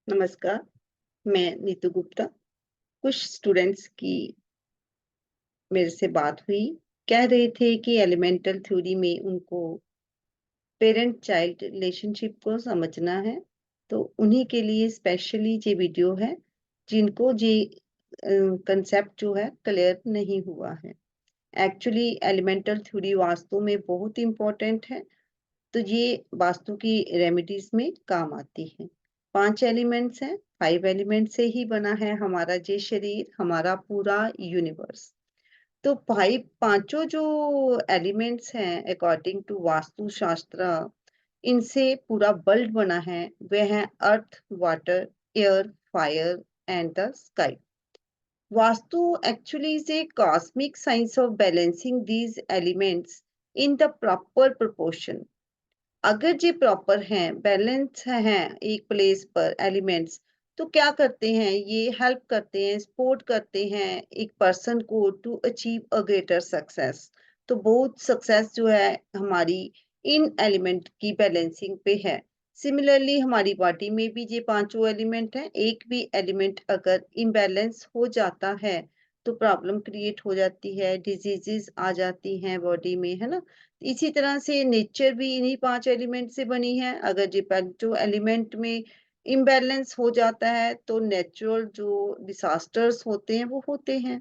नमस्कार, मैं नीतू गुप्ता। कुछ स्टूडेंट्स की मेरे से बात हुई, कह रहे थे कि एलिमेंटल थ्योरी में उनको पेरेंट चाइल्ड रिलेशनशिप को समझना है, तो उन्हीं के लिए स्पेशली ये वीडियो है, जिनको ये कंसेप्ट जो है क्लियर नहीं हुआ है। एक्चुअली एलिमेंटल थ्योरी वास्तु में बहुत इंपॉर्टेंट है, तो ये वास्तु की रेमेडीज में काम आती है। 5 एलिमेंट्स हैं, 5 एलिमेंट से ही बना है हमारा ये शरीर, हमारा पूरा यूनिवर्स। तो भाई पांचों जो एलिमेंट्स हैं अकॉर्डिंग टू वास्तु शास्त्र, इनसे पूरा वर्ल्ड बना है। वे हैं earth, water, air, fire and the sky. Vastu actually is a cosmic science of balancing these elements in the proper proportion। अगर ये प्रॉपर हैं, बैलेंस हैं एक प्लेस पर एलिमेंट्स, तो क्या करते हैं, ये हेल्प करते हैं, सपोर्ट करते हैं एक पर्सन को to achieve a greater success. तो बहुत सक्सेस जो है हमारी इन एलिमेंट की बैलेंसिंग पे है। सिमिलरली हमारी बॉडी में भी ये पांचों एलिमेंट हैं, एक भी एलिमेंट अगर इम्बैलेंस हो जाता है तो प्रॉब्लम क्रिएट हो जाती है, डिजीजेस आ जाती हैं बॉडी में, है ना। इसी तरह से नेचर भी इन्हीं 5 एलिमेंट से बनी है। अगर ये पांचों एलिमेंट में इम्बैलेंस हो जाता है तो नेचुरल जो डिसास्टर्स होते हैं वो होते हैं।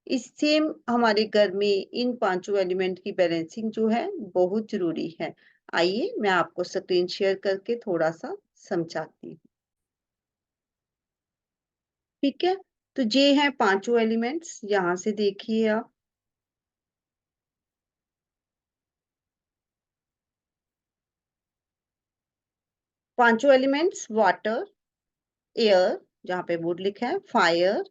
इस सेम हमारे घर में इन पांचों एलिमेंट की बैलेंसिंग जो है बहुत ज़रूरी है। आइए मैं आपको स्क्रीन शेयर करके थोड़ा-सा समझाती हूँ। ठीक है? तो ये हैं पांचों एलिमेंट्स, यहाँ से देखिए आप। पांचों एलिमेंट्स वाटर, एयर जहाँ पे वुड लिखा है, फायर,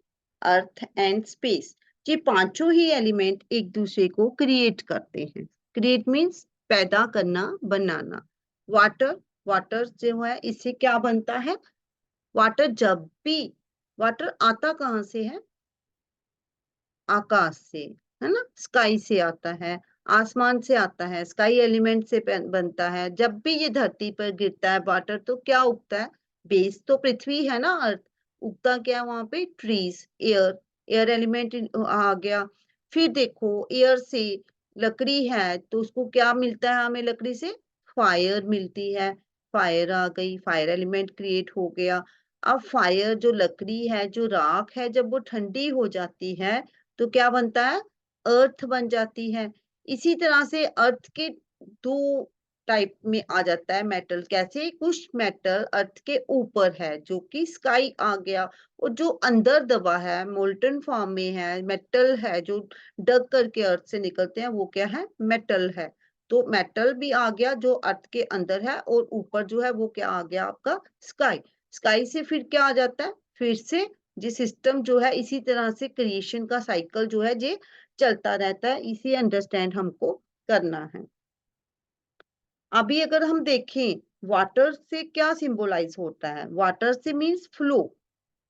अर्थ एंड स्पेस। ये पांचों ही एलिमेंट एक दूसरे को क्रिएट करते हैं। क्रिएट मीन्स पैदा करना, बनाना। वाटर, वाटर जो है इससे क्या बनता है? वाटर जब भी, वाटर आता कहाँ से है? आकाश से, है ना, स्काई से आता है, आसमान से आता है, स्काई एलिमेंट से बनता है। जब भी ये धरती पर गिरता है वाटर, तो क्या उगता है? बेस तो पृथ्वी है ना, अर्थ। उगता क्या है वहां पे? ट्रीज, एयर, एयर एलिमेंट आ गया। फिर देखो एयर से लकड़ी है तो उसको क्या मिलता है हमें लकड़ी से? फायर मिलती है। फायर आ गई, फायर एलिमेंट क्रिएट हो गया। अब फायर जो लकड़ी है, जो राख है, जब वो ठंडी हो जाती है तो क्या बनता है? अर्थ बन जाती है। इसी तरह से अर्थ के 2 टाइप में आ जाता है मेटल। कैसे? कुछ मेटल अर्थ के ऊपर है जो कि स्काई आ गया, और जो अंदर दबा है, मोल्टन फॉर्म में है, मेटल है जो डग करके अर्थ से निकलते हैं, वो क्या है? मेटल है। तो मेटल भी आ गया जो अर्थ के अंदर है, और ऊपर जो है वो क्या आ गया आपका? स्काई। स्काई से फिर क्या आ जाता है? फिर से ये सिस्टम जो है इसी तरह से क्रिएशन का साइकिल जो है ये चलता रहता है। इसे अंडरस्टैंड हमको करना है। अभी अगर हम देखें वाटर से क्या सिंबलाइज होता है? वाटर से मीन्स फ्लो।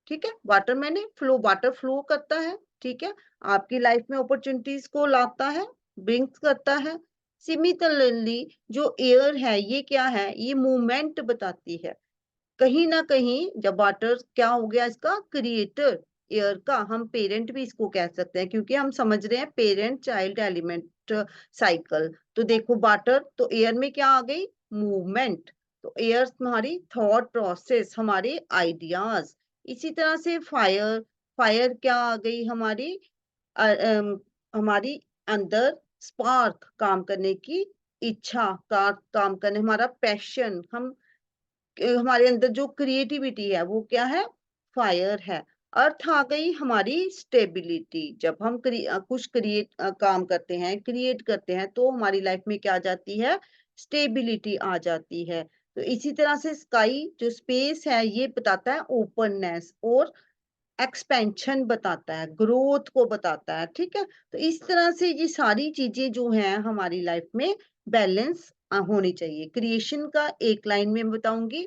ठीक है, वाटर मैंने फ्लो, वाटर फ्लो करता है। ठीक है, आपकी लाइफ में अपॉर्चुनिटीज को लाता है, ब्रिंग्स करता है। सिमिलरली जो एयर है ये क्या है? ये मूवमेंट बताती है। कहीं ना कहीं जब वाटर क्या हो गया इसका? क्रिएटर, एयर का। हम पेरेंट भी इसको कह सकते हैं क्योंकि हम समझ रहे हैं पेरेंट चाइल्ड एलिमेंट साइकिल। तो देखो वाटर, तो एयर में क्या आ गई? मूवमेंट। तो एयर हमारी थॉट प्रोसेस, हमारे आइडियाज। इसी तरह से फायर, फायर क्या आ गई हमारी? अ, अम, हमारी अंदर स्पार्क, काम करने की इच्छा का, काम करने, हमारा पैशन। हम हमारे अंदर जो क्रिएटिविटी है वो क्या है? फायर है। अर्थ आ गई हमारी स्टेबिलिटी। जब हम कुछ काम करते हैं, क्रिएट करते हैं, तो हमारी लाइफ में क्या आ जाती है? स्टेबिलिटी आ जाती है। तो इसी तरह से स्काई जो स्पेस है ये बताता है ओपननेस और एक्सपेंशन बताता है, ग्रोथ को बताता है। ठीक है, तो इस तरह से ये सारी चीजें जो हैं हमारी लाइफ में बैलेंस होनी चाहिए। क्रिएशन का एक लाइन में बताऊंगी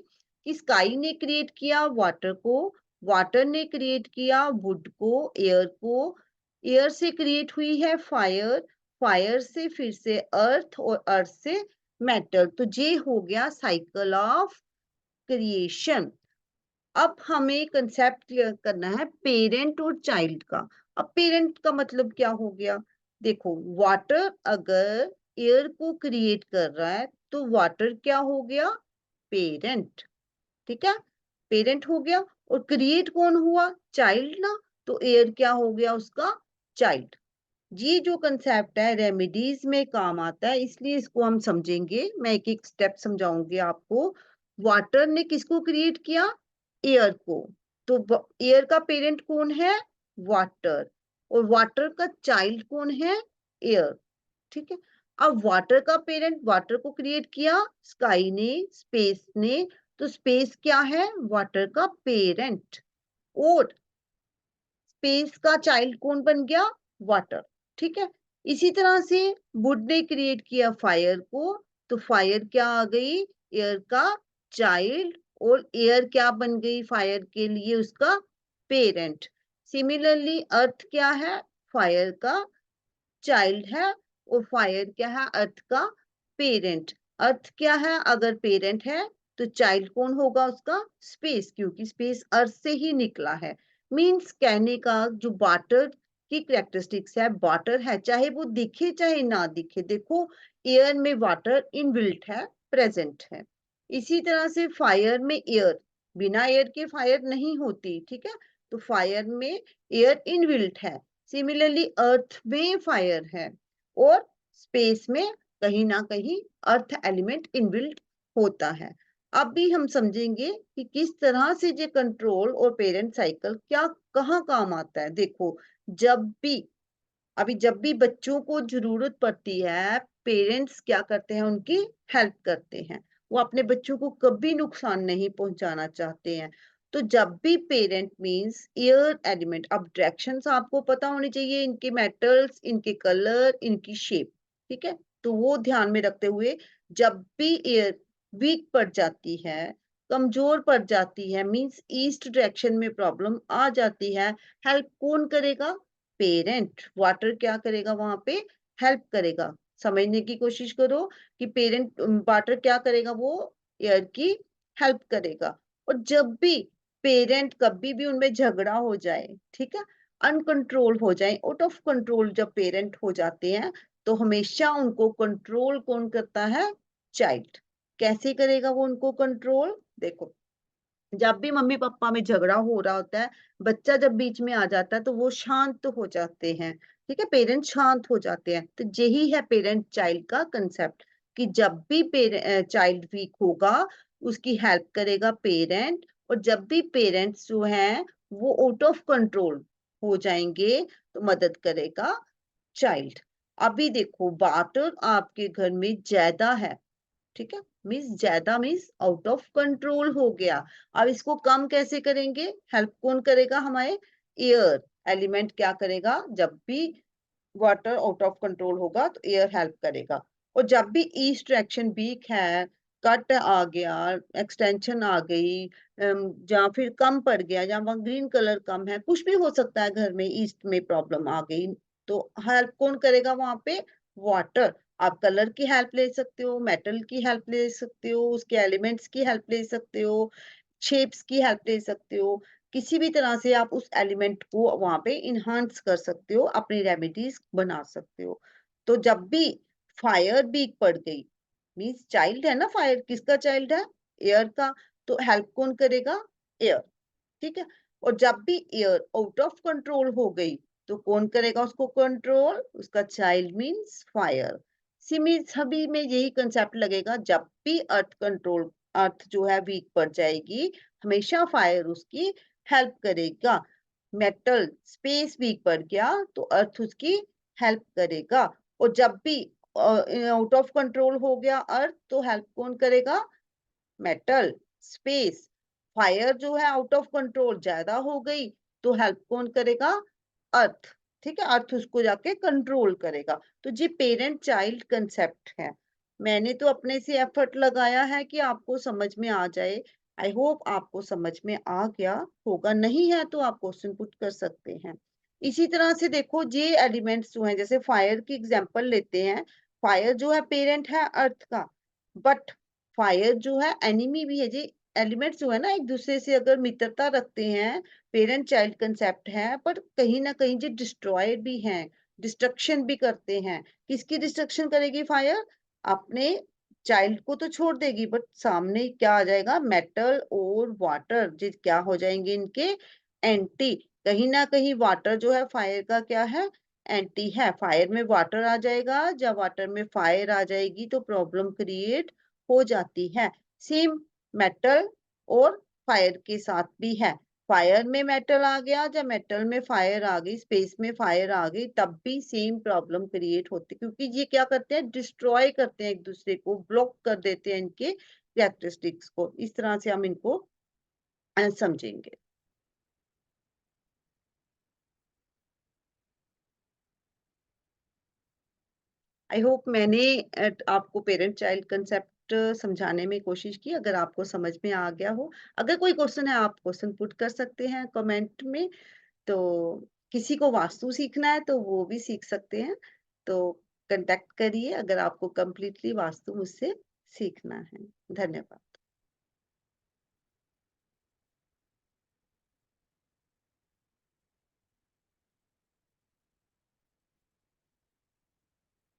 कि स्काई ने क्रिएट किया वाटर को, वाटर ने क्रिएट किया वुड को, एयर को, एयर से क्रिएट हुई है फायर, फायर से फिर से अर्थ, और अर्थ से मेटल। तो ये हो गया साइकिल ऑफ क्रिएशन। अब हमें कंसेप्ट क्लियर करना है पेरेंट और चाइल्ड का। अब पेरेंट का मतलब क्या हो गया? देखो, वाटर अगर एयर को क्रिएट कर रहा है तो वाटर क्या हो गया? पेरेंट। ठीक है? पेरेंट हो गया। और क्रिएट कौन हुआ? चाइल्ड ना। तो एयर क्या हो गया उसका? चाइल्ड। ये जो कंसेप्ट है रेमेडीज में काम आता है, इसलिए इसको हम समझेंगे। मैं एक एक स्टेप समझाऊंगी आपको। वाटर ने किसको क्रिएट किया? एयर को। तो एयर का पेरेंट कौन है? वाटर। और वाटर का चाइल्ड कौन है? एयर। ठीक है। अब वाटर का पेरेंट वाटर को क्रिएट किया स्काई ने, स्पेस ने। तो स्पेस क्या है? वाटर का पेरेंट। और स्पेस का चाइल्ड कौन बन गया? वाटर। ठीक है। इसी तरह से वुड ने क्रिएट किया फायर को। तो फायर क्या आ गई? एयर का चाइल्ड। और एयर क्या बन गई फायर के लिए? उसका पेरेंट। सिमिलरली अर्थ क्या है? फायर का चाइल्ड है। और फायर क्या है? अर्थ का पेरेंट। अर्थ क्या है? अगर पेरेंट है तो चाइल्ड कौन होगा उसका? स्पेस, क्योंकि स्पेस अर्थ से ही निकला है। मींस कहने का जो वाटर की कैरेक्टरिस्टिक्स है, वाटर है चाहे वो दिखे चाहे ना दिखे। देखो, एयर में वाटर इनबिल्ट है, प्रेजेंट है। इसी तरह से फायर में एयर, बिना एयर के फायर नहीं होती। ठीक है। तो फायर में एयर इनबिल्ट है। सिमिलरली अर्थ में फायर है। और स्पेस में कहीं ना कहीं अर्थ एलिमेंट इनबिल्ट होता है। अब भी हम समझेंगे कि किस तरह से ये कंट्रोल और पेरेंट साइकिल क्या कहाँ काम आता है। देखो, जब भी जब भी बच्चों को जरूरत पड़ती है, पेरेंट्स क्या करते हैं? उनकी हेल्प करते हैं। वो अपने बच्चों को कभी नुकसान नहीं पहुंचाना चाहते हैं। तो जब भी पेरेंट मींस एयर एलिमेंट, अब डायरेक्शंस आपको पता होनी चाहिए, इनके मेटल्स, इनके कलर, इनकी शेप। ठीक है। तो वो ध्यान में रखते हुए जब भी एयर वीक पड़ जाती है, कमजोर पड़ जाती है, मींस ईस्ट डायरेक्शन में प्रॉब्लम आ जाती है, हेल्प कौन करेगा? पेरेंट। वाटर क्या करेगा वहां पे? हेल्प करेगा। समझने की कोशिश करो कि पेरेंट वाटर क्या करेगा? वो एयर की हेल्प करेगा। और जब भी पेरेंट कभी भी उनमें झगड़ा हो जाए, ठीक है, अनकंट्रोल हो जाए, आउट ऑफ कंट्रोल जब पेरेंट हो जाते हैं, तो हमेशा उनको कंट्रोल कौन करता है? चाइल्ड। कैसे करेगा वो उनको कंट्रोल? देखो, जब भी मम्मी पापा में झगड़ा हो रहा होता है, बच्चा जब बीच में आ जाता है तो वो शांत हो जाते हैं। ठीक है। पेरेंट शांत हो जाते हैं। तो यही है पेरेंट चाइल्ड का कंसेप्ट, कि जब भी चाइल्ड वीक होगा, उसकी हेल्प करेगा पेरेंट। और जब भी पेरेंट्स जो हैं वो आउट ऑफ कंट्रोल हो जाएंगे, तो मदद करेगा चाइल्ड। अभी देखो, वाटर आपके घर में ज्यादा है। ठीक है। मीन्स ज्यादा मीन्स आउट ऑफ कंट्रोल हो गया। अब इसको कम कैसे करेंगे? हेल्प कौन करेगा? हमारे एयर एलिमेंट क्या करेगा? जब भी वाटर आउट ऑफ कंट्रोल होगा तो एयर हेल्प करेगा। और जब भी ईस्ट डायरेक्शन वीक है, कट आ गया, एक्सटेंशन आ गई, या फिर कम पड़ गया, या वहाँ ग्रीन कलर कम है, कुछ भी हो सकता है, घर में ईस्ट में प्रॉब्लम आ गई, तो हेल्प कौन करेगा वहां पे? वाटर। आप कलर की हेल्प ले सकते हो, मेटल की हेल्प ले सकते हो, उसके एलिमेंट्स की हेल्प ले सकते हो, शेप्स की हेल्प ले सकते हो। किसी भी तरह से आप उस एलिमेंट को वहां पे इनहांस कर सकते हो, अपनी रेमेडीज बना सकते हो। तो जब भी फायर वीक पड़ गई, मीन्स चाइल्ड है ना, फायर किसका चाइल्ड है? एयर का। तो हेल्प कौन करेगा? एयर। ठीक है। और जब भी एयर आउट ऑफ कंट्रोल हो गई, तो कौन करेगा उसको कंट्रोल? उसका चाइल्ड मींस फायर। सिमी सभी में यही कंसेप्ट लगेगा। जब भी अर्थ जो है वीक पड़ जाएगी, हमेशा फायर उसकी हेल्प करेगा। मेटल स्पेस वीक पड़ गया तो अर्थ उसकी हेल्प करेगा। और जब भी आउट ऑफ कंट्रोल हो गया अर्थ, तो हेल्प कौन करेगा? मेटल। स्पेस। फायर जो है आउट ऑफ कंट्रोल ज्यादा हो गई, तो हेल्प कौन करेगा? अर्थ। ठीक है। अर्थ उसको जाके कंट्रोल करेगा। तो ये पेरेंट चाइल्ड कंसेप्ट है। मैंने तो अपने से एफर्ट लगाया है कि आपको समझ में आ जाए। आई होप आपको समझ में आ गया होगा। नहीं है तो आप क्वेश्चन पुट कर सकते हैं। इसी तरह से देखो, ये एलिमेंट्स जो हैं, जैसे फायर की एग्जांपल लेते हैं। फायर जो है पेरेंट है अर्थ का, बट फायर जो है एनिमी भी है जी। एलिमेंट्स जो है ना एक-दूसरे से अगर मित्रता रखते हैं, पेरेंट चाइल्ड कांसेप्ट है, पर कहीं न कहीं जो डिस्ट्रॉय भी हैं, डिस्ट्रक्शन भी करते हैं। किसकी डिस्ट्रक्शन करेगी फायर? अपने चाइल्ड को तो छोड़ देगी, बट सामने क्या आ जाएगा? मेटल और वाटर जो क्या हो जाएँगे इनके? एंटी। कहीं न कहीं वाटर जो है फायर का क्या है? एंटी है। फायर में वाटर आ जाएगा, जब वाटर में फायर आ जाएगी तो प्रॉब्लम क्रिएट हो जाती है। सेम मेटल और फायर के साथ भी है। फायर में मेटल आ गया, जब मेटल में फायर आ गई, स्पेस में फायर आ गई, तब भी सेम प्रॉब्लम क्रिएट होती है क्योंकि ये क्या करते हैं? डिस्ट्रॉय करते हैं एक-दूसरे को, ब्लॉक कर देते हैं इनके कैरेक्टरिस्टिक्स को। इस तरह से हम इनको समझेंगे। आई होप मैंने आपको पेरेंट चाइल्ड कांसेप्ट समझाने में कोशिश की। अगर आपको समझ में आ गया हो, अगर कोई क्वेश्चन है आप क्वेश्चन पुट कर सकते हैं कमेंट में। तो किसी को वास्तु सीखना है तो वो भी सीख सकते हैं। तो कॉन्टैक्ट करिए अगर आपको कंप्लीटली वास्तु मुझसे सीखना है। धन्यवाद।